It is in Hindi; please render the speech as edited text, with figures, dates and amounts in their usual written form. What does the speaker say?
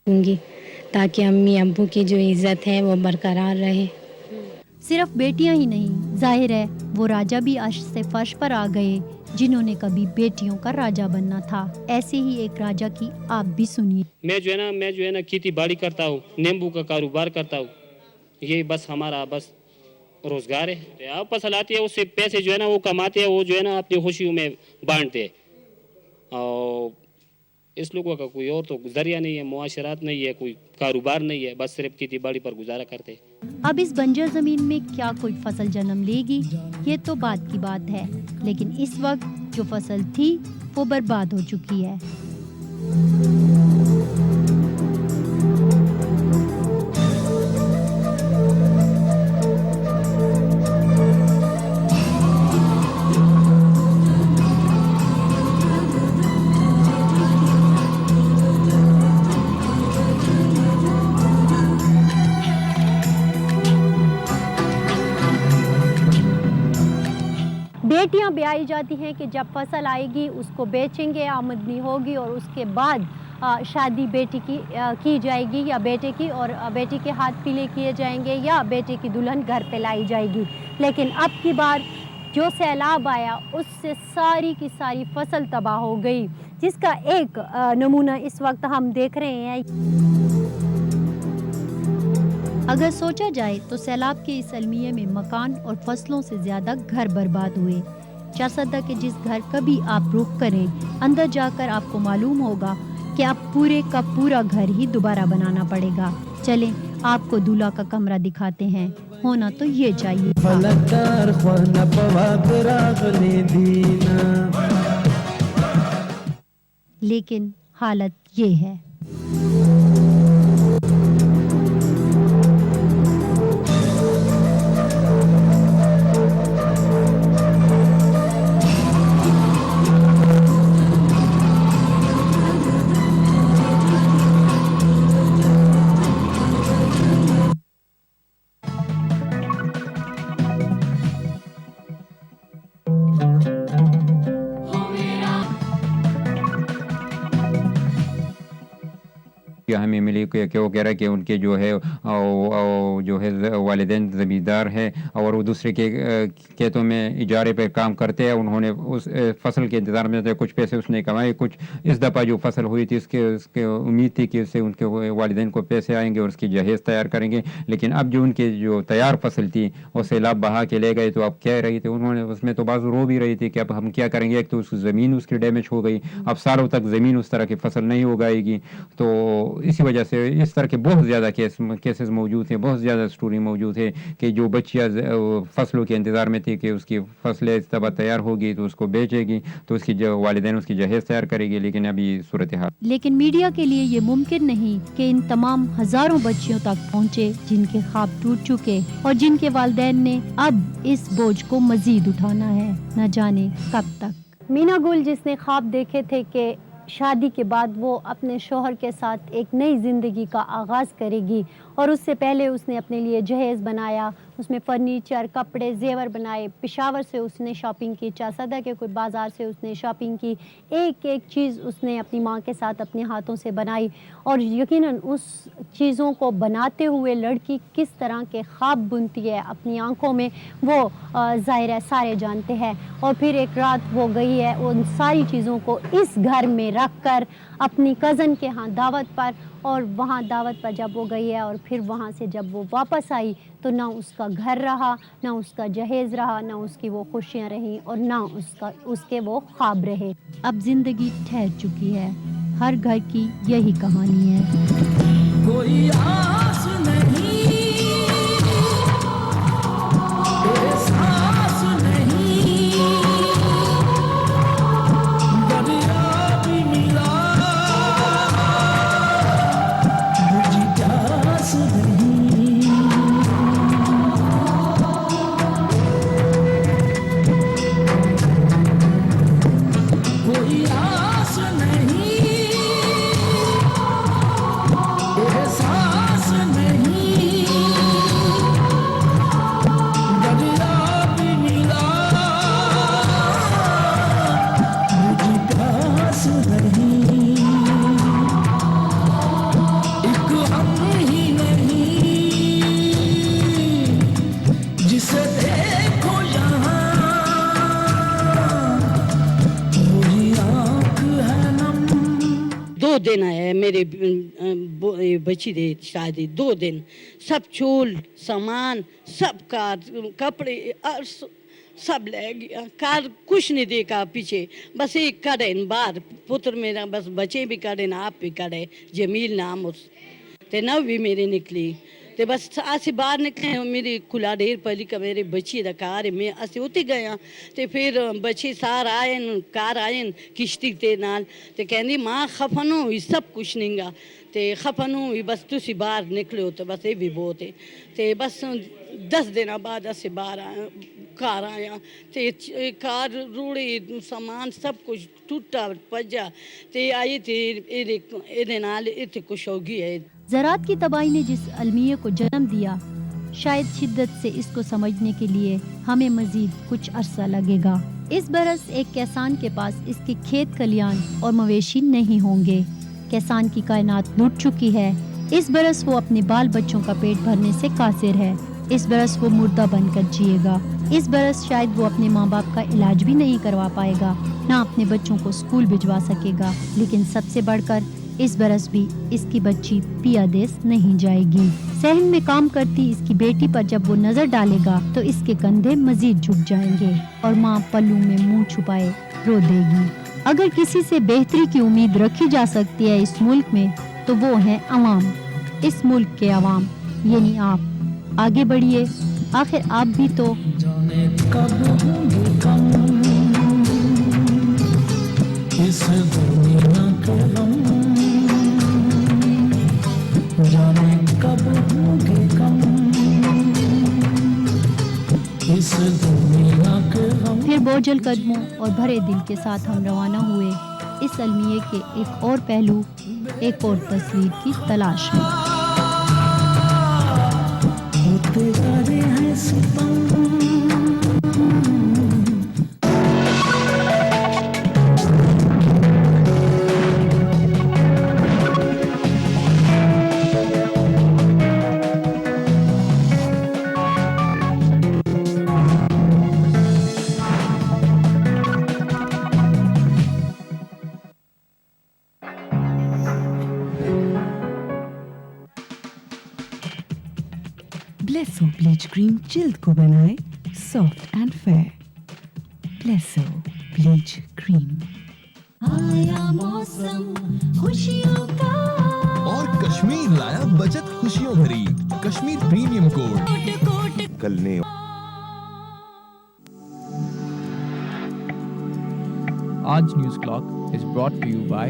दूँगी ताकि अम्मी अब्बू की जो इज़्ज़त है वो बरकरार रहे। सिर्फ बेटियां ही नहीं, जाहिर है वो राजा भी अर्श से फर्श पर आ गए जिन्होंने कभी बेटियों का राजा बनना था। ऐसे ही एक राजा की आप भी सुनिए। मैं जो है ना खेती बाड़ी करता हूँ, नींबू का कारोबार करता हूँ। ये बस हमारा बस रोजगार है। आप फसल आती है उससे पैसे जो है ना वो कमाते हैं, वो जो है ना अपनी खुशियों में बांटते हैं। और इस लोगों का कोई और तो जरिया नहीं है, मुआशरात नहीं है, कोई कारोबार नहीं है, बस सिर्फ खेती बाड़ी पर गुजारा करते हैं। अब इस बंजर जमीन में क्या कोई फसल जन्म लेगी, ये तो बात की बात है, लेकिन इस वक्त जो फसल थी वो बर्बाद हो चुकी है। बेटियां ब्याही जाती हैं कि जब फसल आएगी उसको बेचेंगे, आमदनी होगी और उसके बाद शादी बेटी की जाएगी या बेटे की, और बेटी के हाथ पीले किए जाएंगे या बेटे की दुल्हन घर पे लाई जाएगी। लेकिन अब की बार जो सैलाब आया उससे सारी की सारी फसल तबाह हो गई, जिसका एक नमूना इस वक्त हम देख रहे हैं। अगर सोचा जाए तो सैलाब के इस अलमिये में मकान और फसलों से ज्यादा घर बर्बाद हुए। चारसदा के जिस घर का भी आप रुख करें, अंदर जाकर आपको मालूम होगा कि आप पूरे का पूरा घर ही दोबारा बनाना पड़ेगा। चलें आपको दूल्हा का कमरा दिखाते हैं, होना तो ये चाहिए था। लेकिन हालत ये है। हमें मिली कि वो कह रहा है कि उनके जो है वालिदैन ज़मींदार है और वो दूसरे के खेतों में इजारे पे काम करते हैं। उन्होंने उस फसल के इंतज़ार में थे, कुछ पैसे उसने कमाए, कुछ इस दफ़ा जो फसल हुई थी उसके उम्मीद थी कि उससे उनके वालिदैन को पैसे आएंगे और उसकी जहेज़ तैयार करेंगे। लेकिन अब जो उनके जो तैयार फसल थी वो सैलाब बहा के ले गए। तो अब कह रही थी उन्होंने, उसमें तो बाज़ रो भी रही थी कि अब हम क्या करेंगे, एक तो उस ज़मीन उसकी डैमेज हो गई, अब सालों तक ज़मीन उस तरह की फसल नहीं उगाएगी। तो इसी वजह से इस तरह के बहुत ज़्यादा केसेस मौजूद हैं, बहुत ज़्यादा स्टोरी मौजूद है कि जो बच्चियाँ फसलों के इंतज़ार में थी कि उसकी फसलें इस तरह तैयार होगी तो उसको बेचेगी, तो उसकी जो वालिदैन उसकी जहेज़ तैयार करेगी। लेकिन अभी सूरत हाल, लेकिन मीडिया के लिए ये मुमकिन नहीं कि इन तमाम हजारों बच्चियों तक पहुँचे जिनके ख्वाब टूट चुके और जिनके वालिदैन ने अब इस बोझ को मजीद उठाना है, न जाने कब तक। मीना गुल जिसने ख्वाब देखे थे कि शादी के बाद वो अपने शोहर के साथ एक नई ज़िंदगी का आगाज़ करेगी, और उससे पहले उसने अपने लिए जहेज़ बनाया, उसमें फ़र्नीचर, कपड़े, जेवर बनाए। पेशावर से उसने शॉपिंग की, चारसदा के कोई बाज़ार से उसने शॉपिंग की, एक एक चीज़ उसने अपनी माँ के साथ अपने हाथों से बनाई। और यकीनन उस चीज़ों को बनाते हुए लड़की किस तरह के ख्वाब बुनती है अपनी आँखों में, वो ज़ाहिर है सारे जानते हैं। और फिर एक रात वो गई है उन सारी चीज़ों को इस घर में रख कर अपनी कज़न के यहाँ दावत पर, और वहाँ दावत पर जब वो गई है और फिर वहाँ से जब वो वापस आई तो ना उसका घर रहा, ना उसका जहेज़ रहा, ना उसकी वो खुशियाँ रहीं और ना उसके वो ख्वाब रहे। अब ज़िंदगी ठहर चुकी है, हर घर की यही कहानी है। कोई आस नहीं, एहसास मेरे बची दे शादी 2 दिन सब चूल सामान सब का कपड़े सब ले गया कार कुछ नहीं देखा पीछे बस एक कड़े बाहर पुत्र मेरा बस बच्चे भी कड़े ना आप भी कड़े जमील नाम उस ते नव भी मेरी निकली ते बस असी बाहर निकले मेरी खुला ढेर पली का मेरे बच्ची दा कार है मैं असी उते गया ते फिर बच्चे सार आए कार आए किश्ती ते नाल ते कहंदी मां खफनो ये सब कुछ नहींगा ते खफनो बस तुसी बाहर निकले हो तो बस ये भी बहुत है ते बस 10 दिन बाद असी बाहर आए घर आया ते कार रूड़ी सामान सब कुछ टूटा भजा ते आई थे ए नाल इत्थे कुछ हो गई है। ज़राअत की तबाही ने जिस अलमिये को जन्म दिया, शायद शिद्दत से इसको समझने के लिए हमें मजीद कुछ अरसा लगेगा। इस बरस एक किसान के पास इसके खेत खलियान और मवेशी नहीं होंगे। किसान की कायनात लूट चुकी है। इस बरस वो अपने बाल बच्चों का पेट भरने से कासिर है। इस बरस वो मुर्दा बनकर जिएगा। इस बरस शायद वो अपने माँ बाप का इलाज भी नहीं करवा पाएगा, ना अपने बच्चों को स्कूल भिजवा सकेगा। लेकिन सबसे बढ़कर इस बरस भी इसकी बच्ची पिया देश नहीं जाएगी। सहन में काम करती इसकी बेटी पर जब वो नजर डालेगा तो इसके कंधे मजीद झुक जाएंगे और माँ पल्लू में मुंह छुपाए रो देगी। अगर किसी से बेहतरी की उम्मीद रखी जा सकती है इस मुल्क में तो वो है अवाम। इस मुल्क के अवाम यानी आप आगे बढ़िए, आखिर आप भी तो जाने कब होंगे कम इस दुनिया के गम, जाने कब होंगे कम इस दुनिया के गम। फिर बोझल कदमों और भरे दिल के साथ हम रवाना हुए इस अलमिये के एक और पहलू, एक और तस्वीर की तलाश में। होते जा रहे हैं सितम, ब्लेसो ब्लीच क्रीम जिल्द को बनाए सॉफ्ट एंड फेयर। ब्लेसो ब्लीच क्रीम। आया मौसम खुशियों का और कश्मीर लाया बचत खुशियों भरी कश्मीर प्रीमियम कोट कलने। आज news clock is brought to you by